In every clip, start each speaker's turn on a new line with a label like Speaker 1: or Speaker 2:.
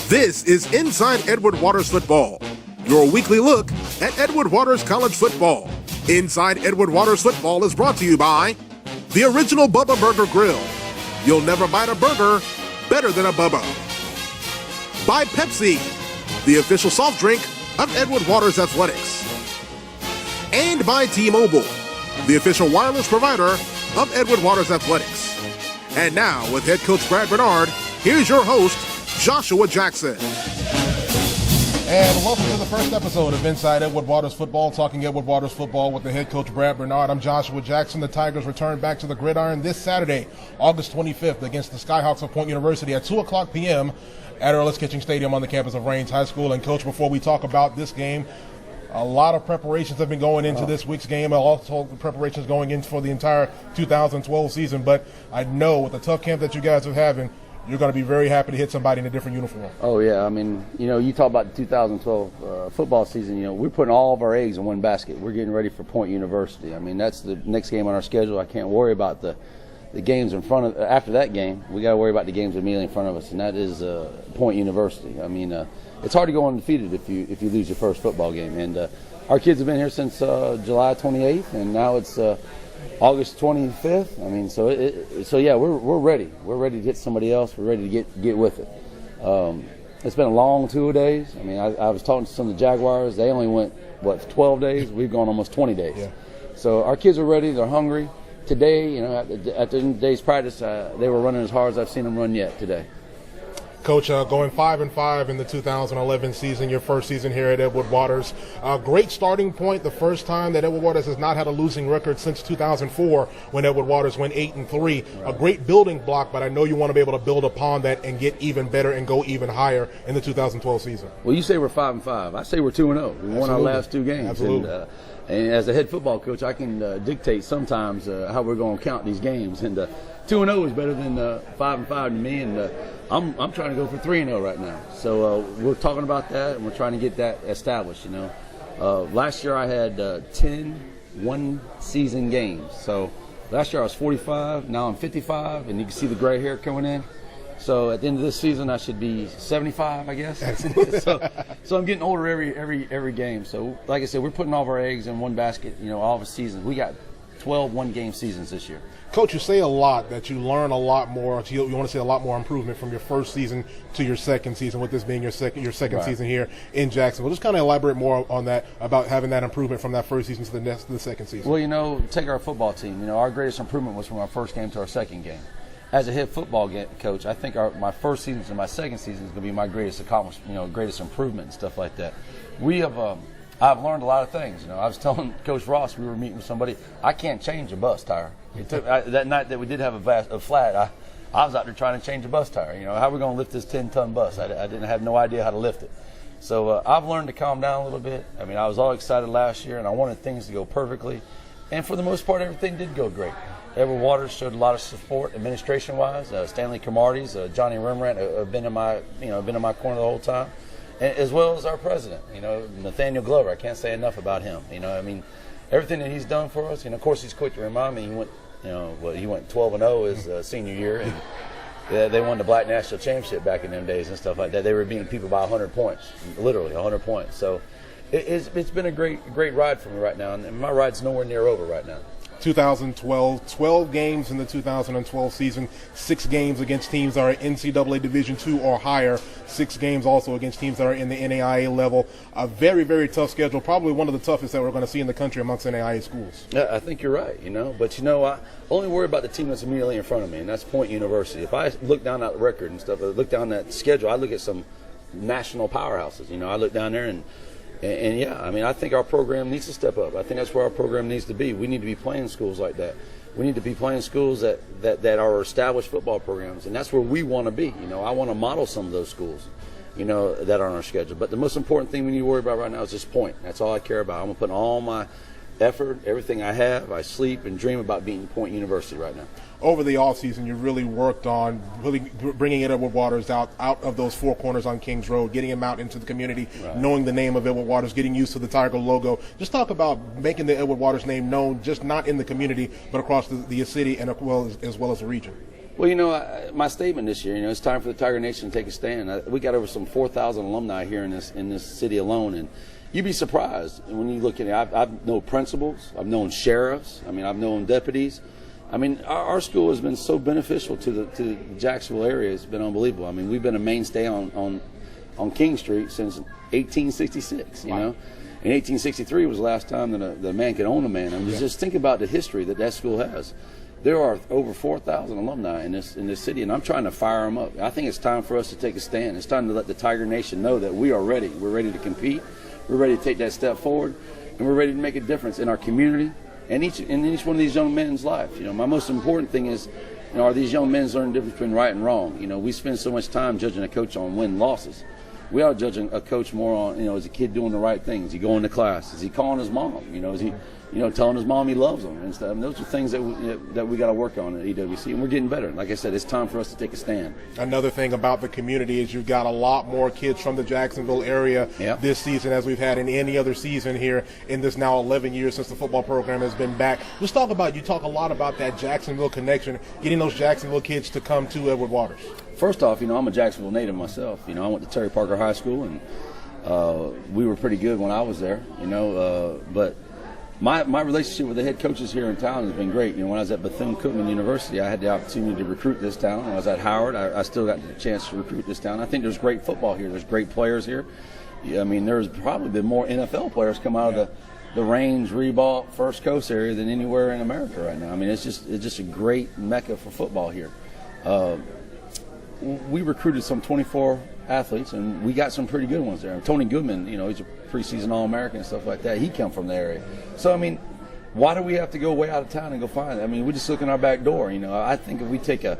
Speaker 1: This is Inside Edward Waters Football, your weekly look at Edward Waters College football. Inside Edward Waters Football is brought to you by the original Bubba Burger Grill. You'll never bite a burger better than a Bubba. By Pepsi, the official soft drink of Edward Waters Athletics. And by T-Mobile, the official wireless provider of Edward Waters Athletics. And now, with head coach Brad Bernard, here's your host, Joshua Jackson.
Speaker 2: And welcome to the first episode of Inside Edward Waters Football, talking Edward Waters Football with the head coach Brad Bernard. I'm Joshua Jackson. The Tigers return back to the gridiron this Saturday, August 25th, against the Skyhawks of Point University at 2 o'clock p.m. at Earl's Kitchen Stadium on the campus of Raines High School. And, Coach, before we talk about this game, a lot of preparations have been going into this week's game, also preparations going in for the entire 2012 season. But I know with the tough camp that you guys are having, you're going to be very happy to hit somebody in a different uniform.
Speaker 3: Oh, yeah. I mean, you talk about the 2012 football season, we're putting all of our eggs in one basket. We're getting ready for Point University. I mean, that's the next game on our schedule. I can't worry about the games in front of – after that game, we got to worry about the games immediately in front of us, and that is Point University. I mean, it's hard to go undefeated if you lose your first football game. And our kids have been here since July 28th, and now it's August 25th. I mean, so yeah, we're ready. We're ready to hit somebody else. We're ready to get with it. It's been a long 2 days. I mean, I was talking to some of the Jaguars. They only went 12 days. We've gone almost 20 days. Yeah. So our kids are ready. They're hungry. Today, at the end of the day's practice, they were running as hard as I've seen them run yet today.
Speaker 2: Coach, going 5-5 in the 2011 season, your first season here at Edward Waters. Great starting point, the first time that Edward Waters has not had a losing record since 2004 when Edward Waters went 8-3. Right. A great building block, but I know you want to be able to build upon that and get even better and go even higher in the 2012 season.
Speaker 3: Well, you say we're 5-5. I say we're 2-0. We won our last two games.
Speaker 2: Absolutely.
Speaker 3: And as a head football coach, I can dictate sometimes how we're going to count these games. And 2-0 is better than 5-5 to me. And I'm trying to go for 3-0 right now. So we're talking about that, and we're trying to get that established. Last year I had 10 one-season games. So last year I was 45. Now I'm 55, and you can see the gray hair coming in. So at the end of this season, I should be 75, I guess. So I'm getting older every game. So like I said, we're putting all of our eggs in one basket. All of the seasons. We got 12 one-game seasons this year.
Speaker 2: Coach, you say a lot that you learn a lot more. You want to see a lot more improvement from your first season to your second season, with this being your second right. season here in Jacksonville. Just kind of elaborate more on that, about having that improvement from that first season to the second season.
Speaker 3: Well, take our football team. Our greatest improvement was from our first game to our second game. As a head football coach, I think my first season to my second season is going to be my greatest accomplishment, greatest improvement and stuff like that. I've learned a lot of things. I was telling Coach Ross, we were meeting with somebody, I can't change a bus tire. That night that we did have a flat, I was out there trying to change a bus tire. How are we going to lift this 10-ton bus? I didn't have no idea how to lift it. So I've learned to calm down a little bit. I mean, I was all excited last year, and I wanted things to go perfectly. And for the most part, everything did go great. Edward Waters showed a lot of support administration-wise. Stanley Camardes, Johnny Rembrandt have been in my corner the whole time, and as well as our president. Nathaniel Glover. I can't say enough about him. Everything that he's done for us. Of course, he's quick to remind me he went 12-0 his senior year, and they won the Black National Championship back in them days and stuff like that. They were beating people by 100 points, literally 100 points. So it's been a great ride for me right now, and my ride's nowhere near over right now.
Speaker 2: 2012, 12 games in the 2012 season, 6 games against teams that are NCAA Division II or higher, 6 games also against teams that are in the NAIA level. A very, very tough schedule, probably one of the toughest that we're going to see in the country amongst NAIA schools.
Speaker 3: Yeah, I think you're right, but I only worry about the team that's immediately in front of me, and that's Point University. If I look down at the record and stuff, I look down that schedule, I look at some national powerhouses. I look down there and yeah, I mean, I think our program needs to step up. I think that's where our program needs to be. We need to be playing schools like that. We need to be playing schools that are established football programs, and that's where we want to be. I want to model some of those schools, that are on our schedule. But the most important thing we need to worry about right now is just Point. That's all I care about. I'm going to put all my effort, everything I have. I sleep and dream about beating Point University right now.
Speaker 2: Over the offseason, you really worked on really bringing Edward Waters out of those four corners on Kings Road, getting him out into the community, right. Knowing the name of Edward Waters, getting used to the Tiger logo. Just talk about making the Edward Waters name known, just not in the community, but across the city and as well as the region.
Speaker 3: Well, my statement this year, it's time for the Tiger Nation to take a stand. We got over some 4,000 alumni here in this city alone, and you'd be surprised when you look at it. I've known principals, I've known sheriffs, I've known deputies. Our school has been so beneficial to the Jacksonville area. It's been unbelievable. We've been a mainstay on King Street since 1866.
Speaker 2: Wow.
Speaker 3: In 1863 was the last time that a man could own a man. Just think about the history that school has. There are over 4,000 alumni in this city, and I'm trying to fire them up. I think it's time for us to take a stand. It's time to let the Tiger Nation know that we are ready. We're ready to compete. We're ready to take that step forward, and we're ready to make a difference in our community and each one of these young men's lives. My most important thing is, are these young men learning the difference between right and wrong? We spend so much time judging a coach on win losses. We are judging a coach more on, is a kid doing the right things? Is he going to class? Is he calling his mom? Is he telling his mom he loves him and stuff? Those are things that we got to work on at EWC, and we're getting better. Like I said, it's time for us to take a stand.
Speaker 2: Another thing about the community is you've got a lot more kids from the Jacksonville area this season as we've had in any other season here in this now 11 years since the football program has been back. You talk a lot about that Jacksonville connection, getting those Jacksonville kids to come to Edward Waters.
Speaker 3: First off, I'm a Jacksonville native myself. I went to Terry Parker High School, and we were pretty good when I was there, but my relationship with the head coaches here in town has been great. When I was at Bethune-Cookman University, I had the opportunity to recruit this town. When I was at Howard, I still got the chance to recruit this town. I think there's great football here. There's great players here. There's probably been more NFL players come out of the Range, Ribault, First Coast area than anywhere in America right now. It's just a great mecca for football here. We recruited some 24 athletes, and we got some pretty good ones there. Tony Goodman, he's a preseason All-American and stuff like that. He come from the area. So, why do we have to go way out of town and go find it? We just look in our back door. I think if we take a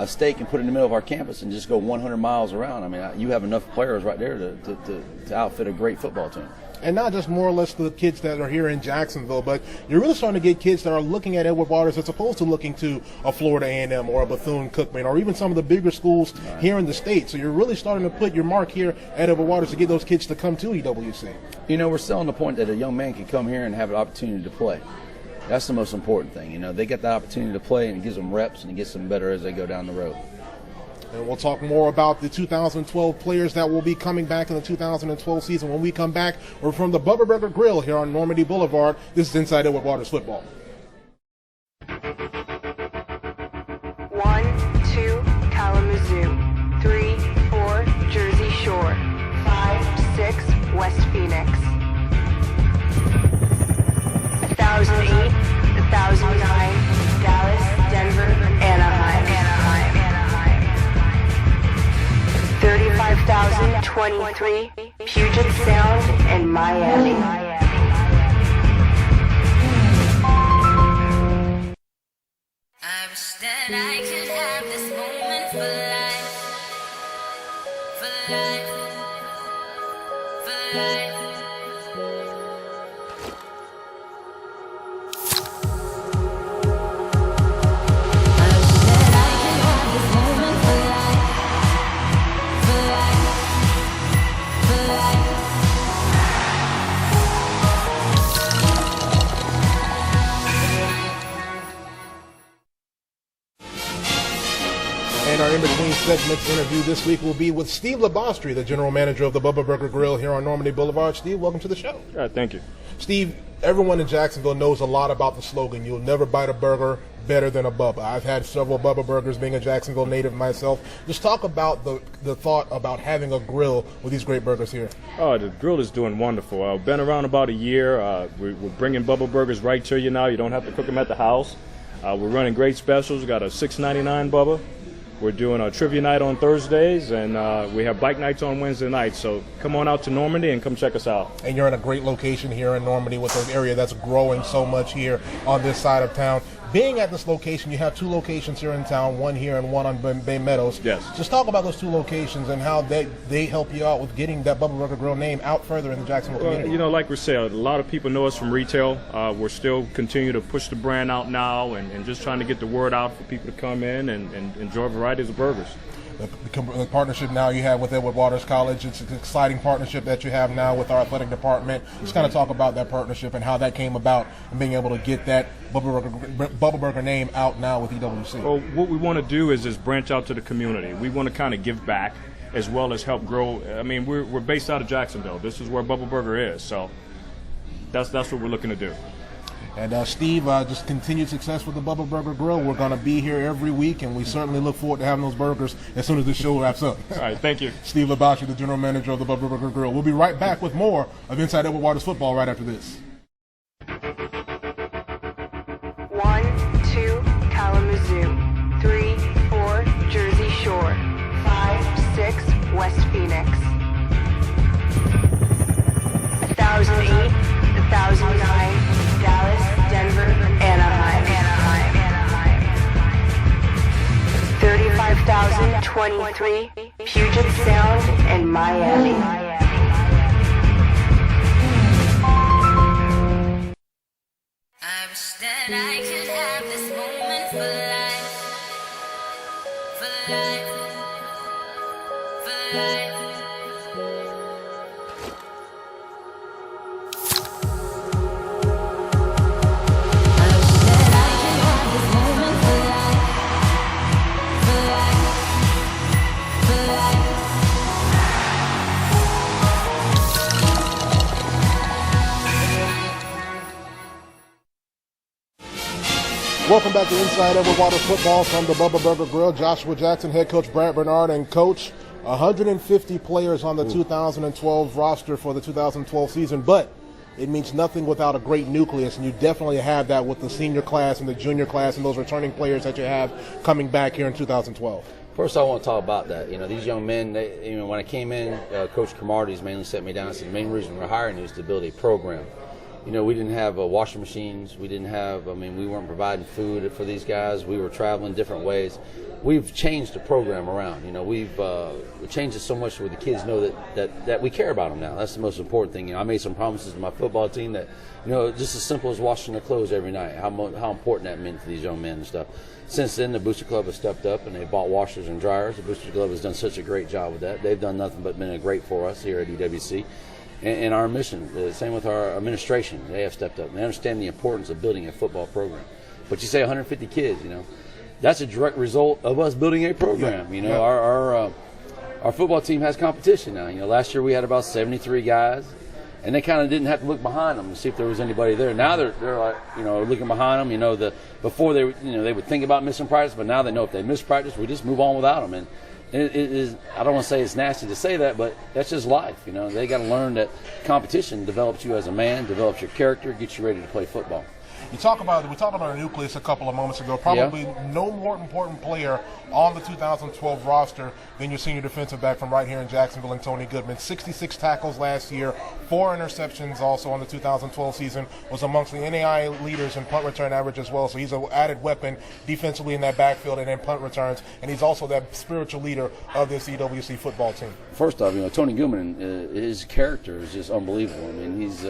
Speaker 3: stake and put it in the middle of our campus and just go 100 miles around, you have enough players right there to outfit a great football team.
Speaker 2: And not just more or less the kids that are here in Jacksonville, but you're really starting to get kids that are looking at Edward Waters as opposed to looking to a Florida A&M or a Bethune-Cookman or even some of the bigger schools here in the state. So you're really starting to put your mark here at Edward Waters to get those kids to come to EWC.
Speaker 3: We're selling the point that a young man can come here and have an opportunity to play. That's the most important thing. They get that opportunity to play, and it gives them reps and it gets them better as they go down the road.
Speaker 2: And we'll talk more about the 2012 players that will be coming back in the 2012 season when we come back. We're from the Bubba Burger Grill here on Normandy Boulevard. This is Inside Edward Waters Football.
Speaker 4: 1, 2, Kalamazoo. 3, 4, Jersey Shore. 5, 6, West Phoenix. 1008, 1009, Dallas, Denver, Anaheim. 35,023, Puget Sound, and Miami.
Speaker 5: I wish that I could have this moment for life, for life, for life.
Speaker 2: And our in-between segments interview this week will be with Steve Labostri, the general manager of the Bubba Burger Grill here on Normandy Boulevard. Steve, welcome to the show.
Speaker 6: All right, thank you.
Speaker 2: Steve, everyone in Jacksonville knows a lot about the slogan, "You'll never bite a burger better than a Bubba." I've had several Bubba burgers being a Jacksonville native myself. Just talk about the thought about having a grill with these great burgers here.
Speaker 6: Oh, the grill is doing wonderful. Been around about a year. We're bringing Bubba burgers right to you now. You don't have to cook them at the house. We're running great specials. We got a $6.99 Bubba. We're doing a trivia night on Thursdays, and we have bike nights on Wednesday nights. So come on out to Normandy and come check us out. And
Speaker 2: you're in a great location here in Normandy with an area that's growing so much here on this side of town. Being at this location, you have two locations here in town, one here and one on Bay Meadows.
Speaker 6: Yes.
Speaker 2: Just talk about those two locations and how they help you out with getting that Bubba Burger Grill name out further in the Jacksonville community.
Speaker 6: Like we said, a lot of people know us from retail. We're still continuing to push the brand out now and just trying to get the word out for people to come in and enjoy varieties of burgers.
Speaker 2: the partnership now you have with Edward Waters College. It's an exciting partnership that you have now with our athletic department. Just kind of talk about that partnership and how that came about and being able to get that Bubba Burger name out now with EWC.
Speaker 6: Well, what we want to do is branch out to the community. We want to kind of give back as well as help grow. I mean, we're based out of Jacksonville. This is where Bubba Burger is, so that's what we're looking to do.
Speaker 2: And Steve, just continued success with the Bubba Burger Grill. We're going to be here every week, and we certainly look forward to having those burgers as soon as this show wraps up.
Speaker 6: All right, thank you.
Speaker 2: Steve Labashi, the general manager of the Bubba Burger Grill. We'll be right back with more of Inside Edward Waters Football right after this.
Speaker 4: 1, 2, Kalamazoo. 3, 4, Jersey Shore. 5, 6, West Phoenix. 1008, 1009. Dallas, Denver, Anaheim. 35,023, Puget Sound, and Miami.
Speaker 5: I wish that I could have this moment for life, for life, for life.
Speaker 2: Welcome back to Inside Edward Waters Football from the Bubba Burger Grill. Joshua Jackson, head coach Brad Bernard, and coach. 150 players on the 2012 roster for the 2012 season, but it means nothing without a great nucleus, and you definitely have that with the senior class and the junior class and those returning players that you have coming back here in 2012.
Speaker 3: First, I want to talk about that. These young men, when I came in, Coach Cromartie's mainly set me down and said the main reason we're hiring you is to build a program. We didn't have washing machines. We weren't providing food for these guys. We were traveling different ways. We've changed the program around. We've changed it so much where the kids know that we care about them now. That's the most important thing. I made some promises to my football team that, just as simple as washing their clothes every night, how important that meant to these young men and stuff. Since then, the Booster Club has stepped up and they bought washers and dryers. The Booster Club has done such a great job with that. They've done nothing but been great for us here at EWC. And our mission, the same with our administration, they have stepped up. They understand the importance of building a football program. But you say 150 kids, that's a direct result of us building a program. Our football team has competition now. Last year we had about 73 guys, and they kind of didn't have to look behind them to see if there was anybody there. Now they're like, looking behind them. Before they would think about missing practice, but now they know if they miss practice, we just move on without them. And it is, I don't want to say it's nasty to say that, but that's just life. They got to learn that competition develops you as a man, develops your character, gets you ready to play football.
Speaker 2: We talked about a nucleus a couple of moments ago. Probably no more important player on the 2012 roster than your senior defensive back from right here in Jacksonville, and Tony Goodman. 66 tackles last year, 4 interceptions also on the 2012 season, was amongst the NAI leaders in punt return average as well. So he's an added weapon defensively in that backfield and in punt returns, and he's also that spiritual leader of this EWC football team.
Speaker 3: First off, Tony Goodman, his character is just unbelievable. He's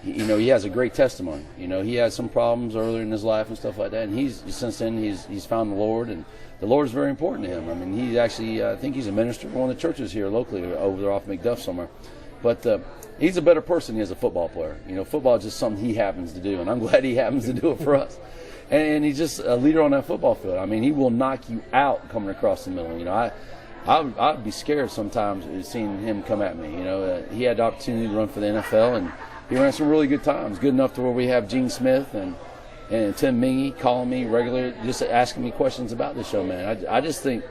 Speaker 3: he has a great testimony. He had some problems earlier in his life and stuff like that, and since then he's found the Lord, and the Lord is very important to him. He's actually, I think he's a minister for one of the churches here locally, over there off McDuff somewhere. But he's a better person than he is a football player. Football is just something he happens to do, and I'm glad he happens to do it for us. And he's just a leader on that football field. He will knock you out coming across the middle. I'd be scared sometimes seeing him come at me. He had the opportunity to run for the NFL, and he ran some really good times, good enough to where we have Gene Smith and Tim Mingy calling me regularly, just asking me questions about this young man. I just think,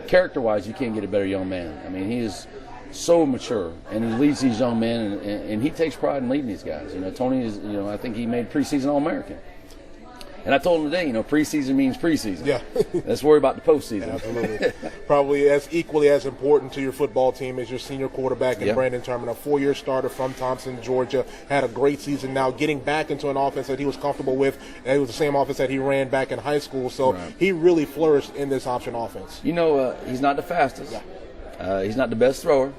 Speaker 3: character-wise, you can't get a better young man. He is so mature, and he leads these young men, and he takes pride in leading these guys. Tony is, I think he made preseason All-American. And I told him today, preseason means preseason.
Speaker 2: Yeah.
Speaker 3: Let's worry about the postseason.
Speaker 2: Absolutely. Probably equally as important to your football team as your senior quarterback in Brandon Terman, a 4-year starter from Thompson, Georgia. Had a great season now, getting back into an offense that he was comfortable with. And it was the same offense that he ran back in high school. So he really flourished in this option offense.
Speaker 3: He's not the fastest. He's not the best thrower.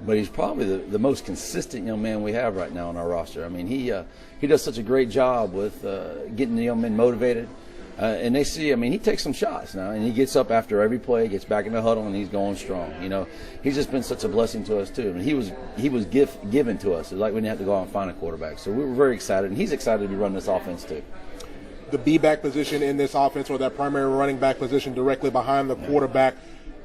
Speaker 3: But he's probably the most consistent young man we have right now on our roster. He does such a great job with getting the young men motivated. And they see, I mean, he takes some shots now, and he gets up after every play, gets back in the huddle, and he's going strong. You know, he's just been such a blessing to us too. I mean, he was given to us. It's like we didn't have to go out and find a quarterback. So we were very excited, and he's excited to be running this offense too.
Speaker 2: The B-back position in this offense, or that primary running back position directly behind the quarterback.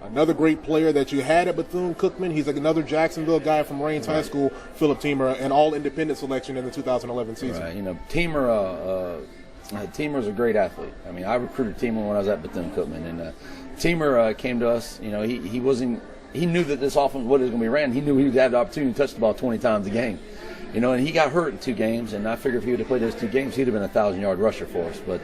Speaker 2: Another great player that you had at Bethune-Cookman. He's another Jacksonville guy from Raines High School, Philip Teamer, an all-independent selection in the 2011 season.
Speaker 3: Right. You know, Teamer's a great athlete. I mean, I recruited Teamer when I was at Bethune-Cookman, and Teamer came to us. You know, he knew that this offense, what it was going to be ran. He knew he would have the opportunity to touch the ball 20 times a game. You know, and he got hurt in 2 games, and I figured if he would have played those 2 games, he'd have been a 1,000-yard rusher for us. But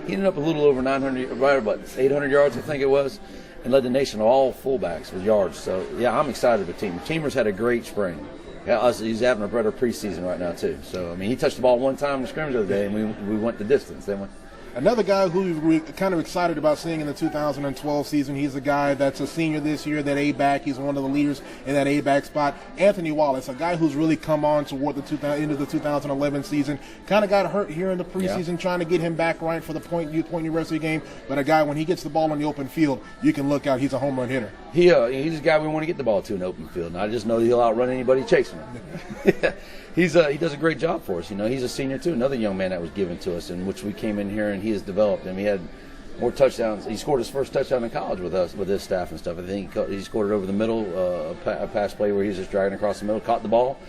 Speaker 3: he ended up a little over 900, right about 800 yards, I think it was, and led the nation all fullbacks with yards. So, yeah, I'm excited with Teamer. Teamer's had a great spring. Yeah, he's having a better preseason right now, too. So, I mean, he touched the ball 1 time in the scrimmage the other day, and we went the distance, didn't we?
Speaker 2: Another guy who we're kind of excited about seeing in the 2012 season, he's a guy that's a senior this year, that A-back. He's one of the leaders in that A-back spot. Anthony Wallace, a guy who's really come on toward the end of the 2011 season. Kind of got hurt here in the preseason, trying to get him back right for the Point University game. But a guy, when he gets the ball on the open field, you can look out. He's a home run hitter.
Speaker 3: He's a guy we want to get the ball to in the open field. And I just know he'll outrun anybody chasing him. He does a great job for us. You know, he's a senior too. Another young man that was given to us, in which we came in here and he has developed. I mean, he had more touchdowns. He scored his first touchdown in college with us, with his staff and stuff. I think he scored it over the middle, a pass play where he was just dragging across the middle, caught the ball.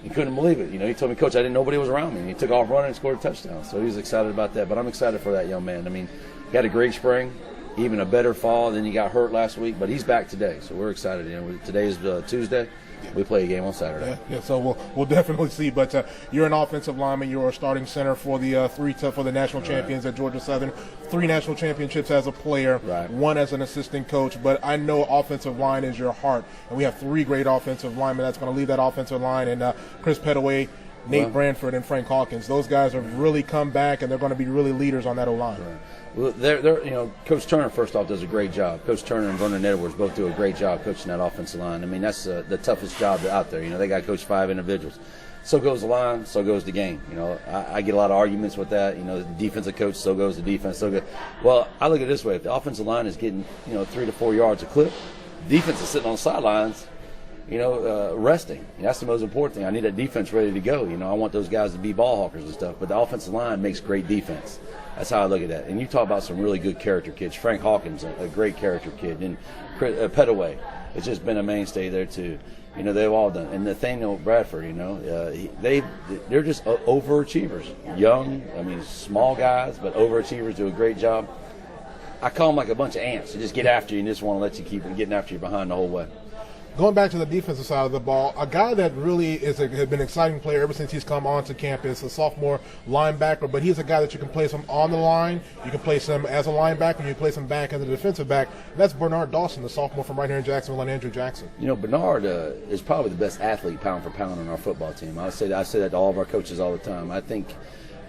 Speaker 3: He couldn't believe it. You know, he told me, Coach, I didn't know nobody was around me. And he took off running and scored a touchdown. So he was excited about that. But I'm excited for that young man. I mean, he had a great spring, even a better fall. Then he got hurt last week, but he's back today. So we're excited. You know, today is Tuesday. We play a game on Saturday.
Speaker 2: Yeah, so we'll definitely see. But you're an offensive lineman. You're a starting center for the for the national champions at Georgia Southern. 3 national championships as a player, 1 as an assistant coach. But I know offensive line is your heart, and we have 3 great offensive linemen that's going to lead that offensive line. And Chris Pettaway, Nate Branford, and Frank Hawkins. Those guys have really come back, and they're going to be really leaders on that O-line.
Speaker 3: Right. Well, they're you know, Coach Turner, first off, does a great job. Coach Turner and Vernon Edwards both do a great job coaching that offensive line. I mean, that's the toughest job out there. You know, they got to coach 5 individuals. So goes the line, so goes the game. You know, I get a lot of arguments with that. You know, the defensive coach, so goes the defense, so good. Well, I look at it this way. If the offensive line is getting, 3 to 4 yards a clip, defense is sitting on the sidelines, resting. That's the most important thing. I need that defense ready to go. You know, I want those guys to be ball hawkers and stuff. But the offensive line makes great defense. That's how I look at that. And you talk about some really good character kids. Frank Hawkins, a great character kid. And Pettaway, it's just been a mainstay there too. You know, they've all done. And Nathaniel Bradford, they're just overachievers. Young, small guys, but overachievers, do a great job. I call them like a bunch of ants. They just get after you and just want to let you keep getting after you behind the whole way.
Speaker 2: Going back to the defensive side of the ball, a guy that really has been an exciting player ever since he's come onto campus, a sophomore linebacker, but he's a guy that you can place him on the line, you can place him as a linebacker, and you can place him back as a defensive back. And that's Bernard Dawson, the sophomore from right here in Jacksonville, and Andrew Jackson.
Speaker 3: You know, Bernard is probably the best athlete pound for pound on our football team. I say that to all of our coaches all the time. I think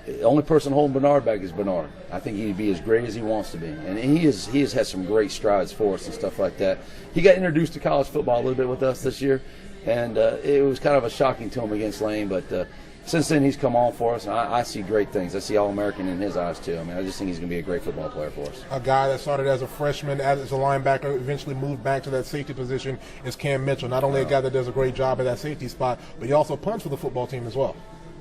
Speaker 3: the only person holding Bernard back is Bernard. I think he'd be as great as he wants to be. And he has had some great strides for us and stuff like that. He got introduced to college football a little bit with us this year, and it was kind of a shocking to him against Lane. But since then, he's come on for us, and I see great things. I see All-American in his eyes, too. I just think he's going to be a great football player for us.
Speaker 2: A guy that started as a freshman, as a linebacker, eventually moved back to that safety position is Cam Mitchell. Not only a guy that does a great job at that safety spot, but he also punts for the football team as well.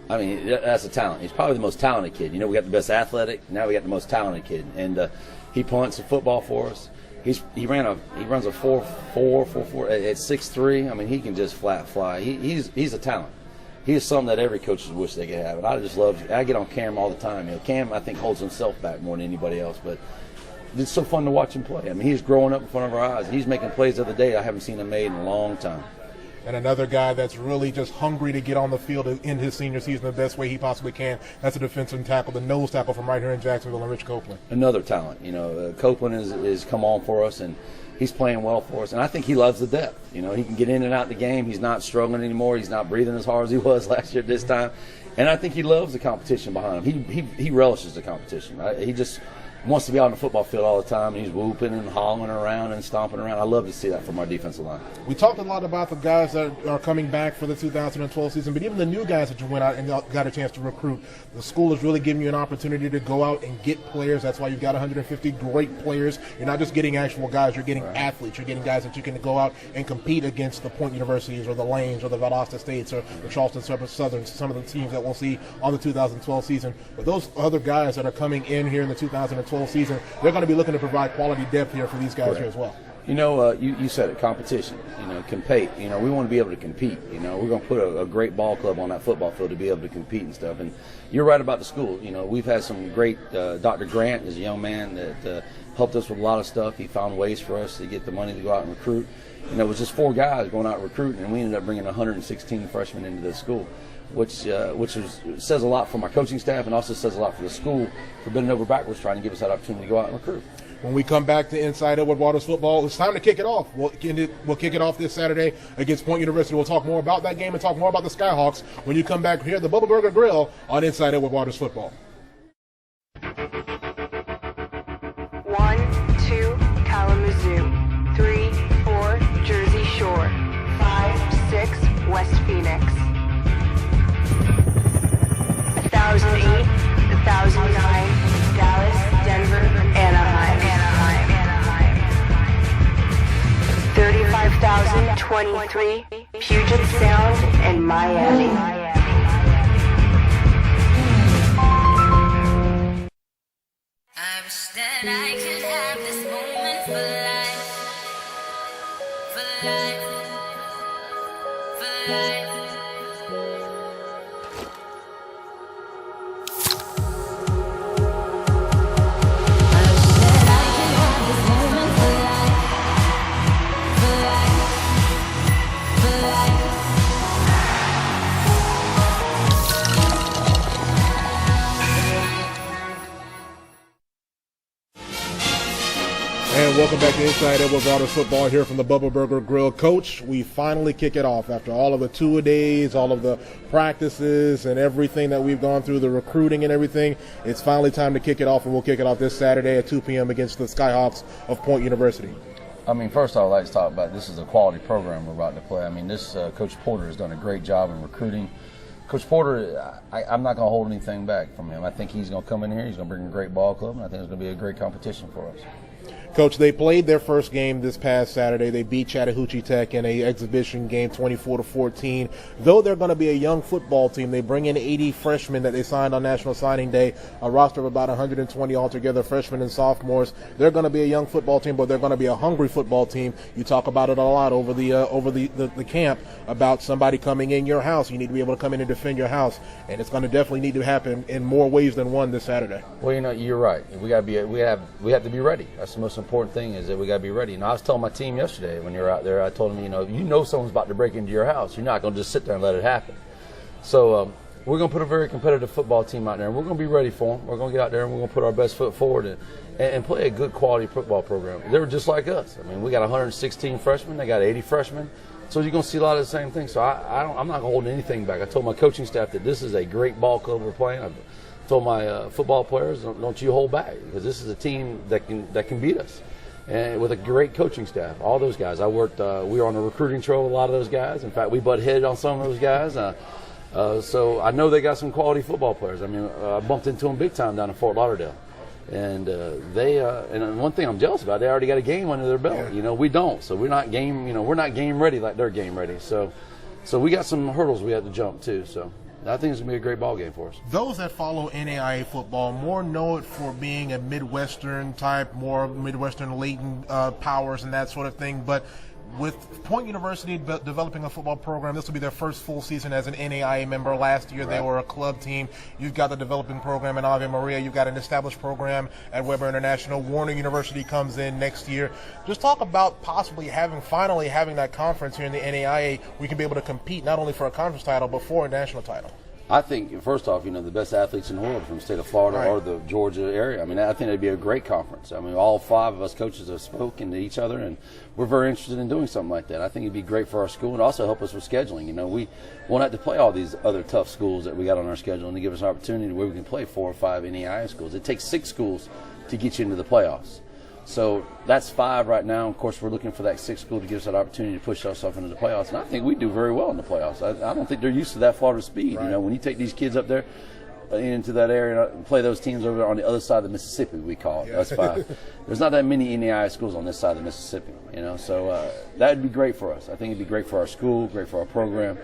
Speaker 3: That's a talent. He's probably the most talented kid. You know, we got the best athletic. Now we got the most talented kid, and he punts the football for us. He runs a 4.4 at 6'3". He can just flat fly. He's a talent. He is something that every coach wish they could have. And I get on Cam all the time. You know, Cam, I think, holds himself back more than anybody else, but it's so fun to watch him play. He's growing up in front of our eyes. He's making plays the other day I haven't seen him made in a long time.
Speaker 2: And another guy that's really just hungry to get on the field in his senior season the best way he possibly can. That's a defensive tackle, the nose tackle from right here in Jacksonville, and Rich Copeland.
Speaker 3: Another talent. You know, Copeland is come on for us, and he's playing well for us. And I think he loves the depth. You know, he can get in and out of the game. He's not struggling anymore. He's not breathing as hard as he was last year at this time. And I think he loves the competition behind him. He relishes the competition. Right? wants to be out on the football field all the time. And he's whooping and hollering around and stomping around. I love to see that from our defensive line.
Speaker 2: We talked a lot about the guys that are coming back for the 2012 season, but even the new guys that you went out and got a chance to recruit. The school is really giving you an opportunity to go out and get players. That's why you've got 150 great players. You're not just getting actual guys, you're getting athletes. You're getting guys that you can go out and compete against the Point Universities or the Lanes or the Valdosta States or the Charleston Southerns, some of the teams that we'll see on the 2012 season. But those other guys that are coming in here in the 2012 season, they're going to be looking to provide quality depth here for these guys here as well.
Speaker 3: You know, you said it, competition, compete. We want to be able to compete. We're going to put a great ball club on that football field to be able to compete and stuff. And you're right about the school. We've had some great, Dr. Grant is a young man that helped us with a lot of stuff. He found ways for us to get the money to go out and recruit. It was just 4 guys going out recruiting, and we ended up bringing 116 freshmen into the school, which says a lot for my coaching staff and also says a lot for the school for bending over backwards trying to give us that opportunity to go out and recruit.
Speaker 2: When we come back to Inside Edward Waters football, it's time to kick it off. We'll kick it off this Saturday against Point University. We'll talk more about that game and talk more about the Skyhawks when you come back here at the Bubba Burger Grill on Inside Edward Waters football.
Speaker 4: 1, 2, Kalamazoo. 3, 4, Jersey Shore. 5, 6, West Phoenix. 1008, 1009, Dallas, Denver, Anaheim. 35,023, Puget Sound, and Miami.
Speaker 5: I wish that I could have this moment for life, for life, for life.
Speaker 2: And welcome back to Inside Edward Waters football here from the Bubba Burger Grill. Coach, we finally kick it off after all of the two-a-days, all of the practices and everything that we've gone through, the recruiting and everything. It's finally time to kick it off, and we'll kick it off this Saturday at 2 p.m. against the Skyhawks of Point University.
Speaker 3: First I'd like to talk about this is a quality program we're about to play. This Coach Porter has done a great job in recruiting. Coach Porter, I'm not going to hold anything back from him. I think he's going to come in here, he's going to bring a great ball club, and I think it's going to be a great competition for us.
Speaker 2: Coach, they played their first game this past Saturday. They beat Chattahoochee Tech in an exhibition game 24-14. Though they're going to be a young football team, they bring in 80 freshmen that they signed on National Signing Day, a roster of about 120 altogether, freshmen and sophomores. They're going to be a young football team, but they're going to be a hungry football team. You talk about it a lot over the camp about somebody coming in your house. You need to be able to come in and defend your house, and it's going to definitely need to happen in more ways than one this Saturday.
Speaker 3: Well, you're right. We have to be ready. That's the most important thing, is that we got to be ready. And I was telling my team yesterday when you're out there, I told them, someone's about to break into your house. You're not going to just sit there and let it happen. So we're going to put a very competitive football team out there, and we're going to be ready for them. We're going to get out there and we're going to put our best foot forward and play a good quality football program. They were just like us. We got 116 freshmen. They got 80 freshmen. So you're going to see a lot of the same things. So I'm not going to hold anything back. I told my coaching staff that this is a great ball club we're playing. I told my football players, don't you hold back, because this is a team that can beat us. And with a great coaching staff, all those guys. We were on a recruiting trail with a lot of those guys. In fact, we butt headed on some of those guys. So I know they got some quality football players. I bumped into them big time down in Fort Lauderdale. And and one thing I'm jealous about, they already got a game under their belt. We don't. So we're not game ready like they're game ready. So we got some hurdles we have to jump too. So I think it's going to be a great ball game for us.
Speaker 2: Those that follow NAIA football more know it for being a Midwestern type, more Midwestern latent powers and that sort of thing. But with Point University developing a football program, this will be their first full season as an NAIA member. Last year they were a club team. You've got the developing program in Ave Maria. You've got an established program at Weber International. Warner University comes in next year. Just talk about possibly finally having that conference here in the NAIA. We can be able to compete not only for a conference title but for a national title.
Speaker 3: I think, first off, the best athletes in the world from the state of Florida or the Georgia area. I think it'd be a great conference. All 5 of us coaches have spoken to each other, and we're very interested in doing something like that. I think it'd be great for our school and also help us with scheduling. We won't have to play all these other tough schools that we got on our schedule, and to give us an opportunity where we can play 4 or 5 NAIA schools. It takes 6 schools to get you into the playoffs. So that's 5 right now. Of course, we're looking for that 6th school to give us that opportunity to push ourselves into the playoffs. And I think we do very well in the playoffs. I don't think they're used to that Florida speed.
Speaker 2: Right.
Speaker 3: You know, when you take these kids up there into that area and play those teams over there on the other side of the Mississippi, we call it. That's 5. There's not that many NAIA schools on this side of the Mississippi, you know. So that would be great for us. I think it'd be great for our school, great for our program,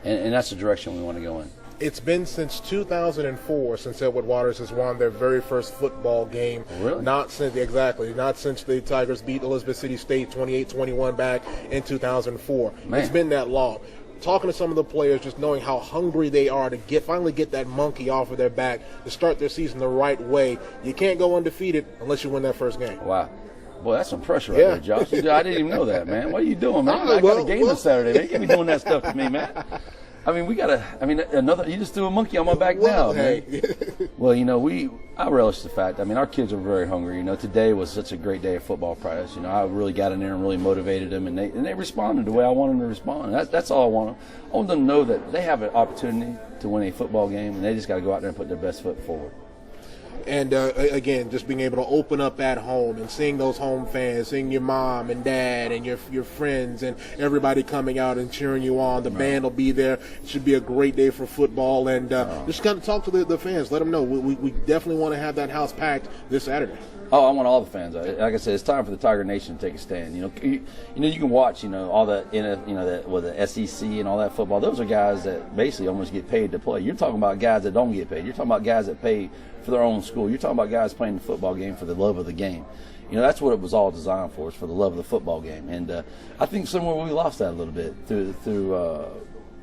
Speaker 3: and that's the direction we want to go in.
Speaker 2: It's been since 2004 since Edward Waters has won their very first football game.
Speaker 3: Really?
Speaker 2: Not since the Tigers beat Elizabeth City State 28-21 back in 2004.
Speaker 3: Man.
Speaker 2: It's been that long. Talking to some of the players, just knowing how hungry they are to finally get that monkey off of their back, to start their season the right way. You can't go undefeated unless you win that first game.
Speaker 3: Wow. Boy, that's some pressure right there, Josh. I didn't even know that, man. What are you doing, man? I got a game this Saturday, man. You can't be doing that stuff to me, man. I mean, you just threw a monkey on my back now, man. Well, you know, I relish the fact, our kids are very hungry. You know, today was such a great day of football practice. You know, I really got in there and really motivated them, and they responded the way I wanted them to respond. That's all I want them. I want them to know that they have an opportunity to win a football game, and they just got to go out there and put their best foot forward.
Speaker 2: And again, just being able to open up at home and seeing those home fans, seeing your mom and dad and your friends and everybody coming out and cheering you on. The band will be there. It should be a great day for football. And just kind of talk to the fans. Let them know we definitely want to have that house packed this Saturday.
Speaker 3: Oh, I want all the fans. Like I said, it's time for the Tiger Nation to take a stand. You can watch, all the the SEC and all that football. Those are guys that basically almost get paid to play. You're talking about guys that don't get paid. You're talking about guys that pay for their own school. You're talking about guys playing the football game for the love of the game. That's what it was all designed for, is for the love of the football game. And I think somewhere we lost that a little bit through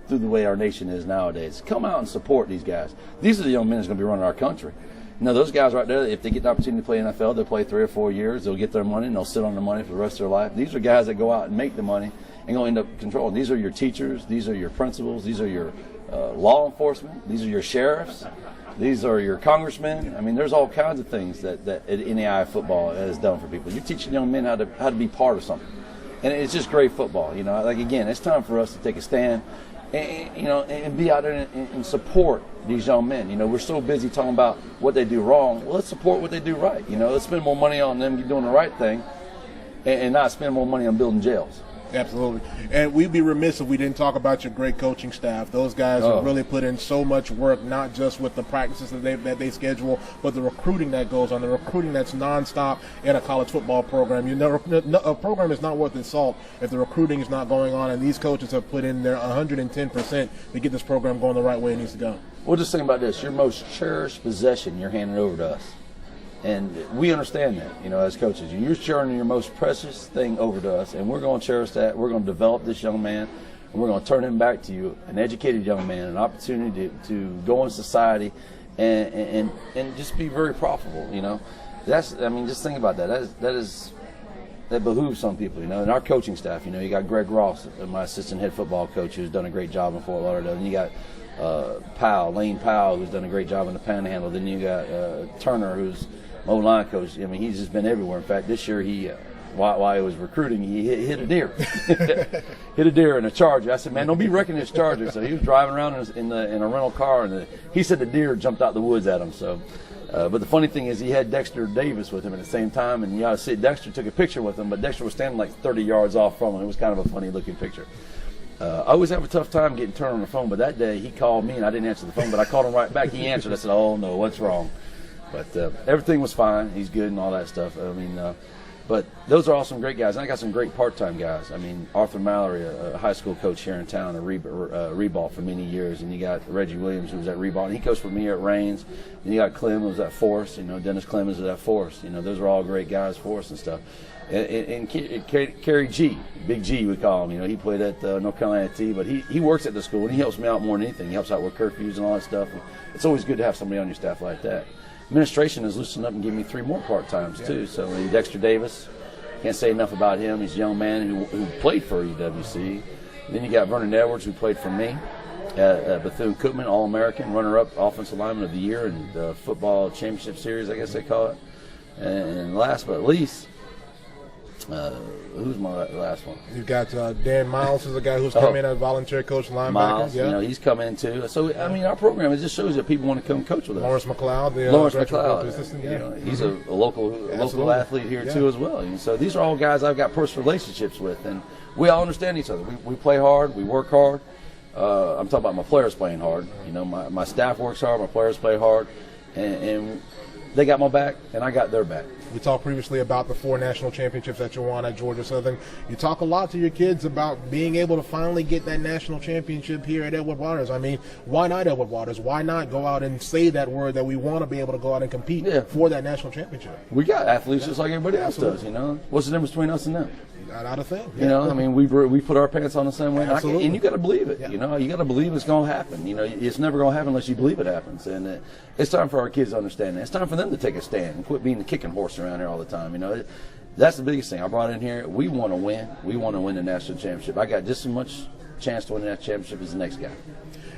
Speaker 3: the way our nation is nowadays. Come out and support these guys. These are the young men that's going to be running our country. Those guys right there, if they get the opportunity to play NFL, they'll play 3 or 4 years. They'll get their money, and they'll sit on the money for the rest of their life. These are guys that go out and make the money and going to end up controlling. These are your teachers. These are your principals. These are your law enforcement. These are your sheriffs. These are your congressmen. There's all kinds of things that NAIA football has done for people. You're teaching young men how to be part of something. And it's just great football. Again, it's time for us to take a stand and be out there and support these young men. We're so busy talking about what they do wrong. Well, let's support what they do right. Let's spend more money on them doing the right thing and not spend more money on building jails.
Speaker 2: Absolutely. And we'd be remiss if we didn't talk about your great coaching staff. Those guys have really put in so much work, not just with the practices that they schedule, but the recruiting that goes on, the recruiting that's nonstop in a college football program. A program is not worth its salt if the recruiting is not going on, and these coaches have put in their 110% to get this program going the right way it needs to go.
Speaker 3: Well, just think about this. Your most cherished possession, you're handing over to us. And we understand that, as coaches. You're sharing your most precious thing over to us, and we're going to cherish that. We're going to develop this young man, and we're going to turn him back to you, an educated young man, an opportunity to go in society and just be very profitable, Just think about that. That behooves some people, And our coaching staff, you got Greg Ross, my assistant head football coach, who's done a great job in Fort Lauderdale. And you got Lane Powell, who's done a great job in the Panhandle. Then you got Turner, who's O-line coach. He's just been everywhere. In fact, this year while he was recruiting, he hit a deer. Hit a deer in a Charger. I said, man, don't be wrecking this Charger. So he was driving around in a rental car, and he said the deer jumped out the woods at him. So, but the funny thing is he had Dexter Davis with him at the same time, and you ought to see Dexter took a picture with him, but Dexter was standing like 30 yards off from him. It was kind of a funny-looking picture. I always have a tough time getting turned on the phone, but that day he called me and I didn't answer the phone, but I called him right back. He answered. I said, oh, no, what's wrong? But everything was fine. He's good and all that stuff. But those are all some great guys. And I got some great part-time guys. Arthur Mallory, a high school coach here in town, at Reebok for many years. And you got Reggie Williams, who was at Reebok. And he coached for me at Raines. And you got Clem, who was at Forest. Dennis Clemens was at Forest. Those are all great guys for us and stuff. And Kerry G, Big G we call him. He played at North Carolina T, but he works at the school and he helps me out more than anything. He helps out with curfews and all that stuff. And it's always good to have somebody on your staff like that. Administration has loosened up and given me 3 more part-times too. So Dexter Davis, can't say enough about him. He's a young man who played for EWC. Then you got Vernon Edwards, who played for me. Bethune-Cookman, All-American, runner-up Offensive Lineman of the Year in the Football Championship Series, I guess they call it. And last but least, Who's my last one?
Speaker 2: You've got Dan Miles is a guy who's come in as volunteer coach linebacker.
Speaker 3: Miles,
Speaker 2: yeah.
Speaker 3: he's coming in too. So, I mean, our program, it just shows that people want to come coach with us.
Speaker 2: Lawrence McLeod, the
Speaker 3: Lawrence
Speaker 2: graduate
Speaker 3: McLeod,
Speaker 2: assistant,
Speaker 3: he's a local athlete here too as well. And so these are all guys I've got personal relationships with, and we all understand each other. We play hard, we work hard. I'm talking about my players playing hard. My staff works hard, my players play hard, and they got my back, and I got their back.
Speaker 2: We talked previously about the 4 national championships that you won at Georgia Southern. You talk a lot to your kids about being able to finally get that national championship here at Edward Waters. I mean, why not Edward Waters? Why not go out and say that word that we want to be able to go out and compete for that national championship?
Speaker 3: We got athletes just like everybody else does, What's the difference between us and them?
Speaker 2: Not a thing.
Speaker 3: I mean, we put our pants on the same way.
Speaker 2: Absolutely.
Speaker 3: And you got to believe it. You got to believe it's going to happen. It's never going to happen unless you believe it happens. And it's time for our kids to understand that. It's time for them to take a stand and quit being the kicking horse around here all the time. That's the biggest thing I brought in here. We want to win. We want to win the national championship. I got just as much chance to win that championship as the next guy.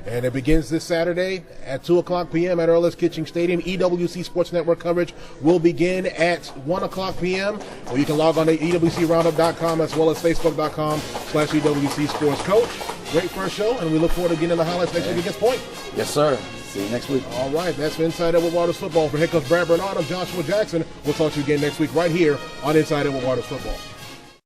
Speaker 2: And it begins this Saturday at 2 o'clock p.m. at Earl's Kitchen Stadium. EWC Sports Network coverage will begin at 1 o'clock p.m. Or you can log on to EWCRoundup.com as well as Facebook.com/EWC Sports Coach. Great first show, and we look forward to getting the highlights next week against Point.
Speaker 3: Yes, sir. See you next week.
Speaker 2: All right, that's Inside Edward Waters Football. For head coach Brad Bernard, I'm Joshua Jackson. We'll talk to you again next week right here on Inside Edward Waters Football.